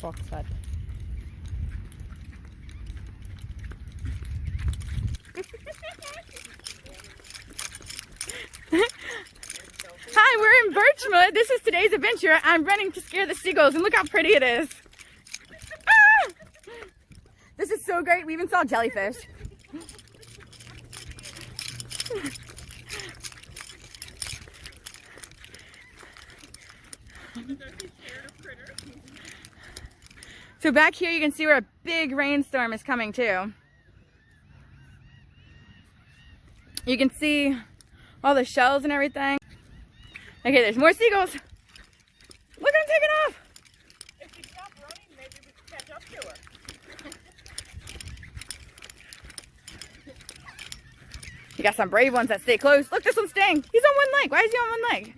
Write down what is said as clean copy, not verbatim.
Boxhut. Hi, we're in Birchwood. This is today's adventure. I'm running to scare the seagulls, and look how pretty it is. Ah! This is so great. We even saw jellyfish. So back here you can see where a big rainstorm is coming too. You can see all the shells and everything. Okay, there's more seagulls. Look, I'm taking off. If she stopped running, maybe we could catch up to her. You got some brave ones that stay close. Look, this one's staying. He's on one leg. Why is he on one leg?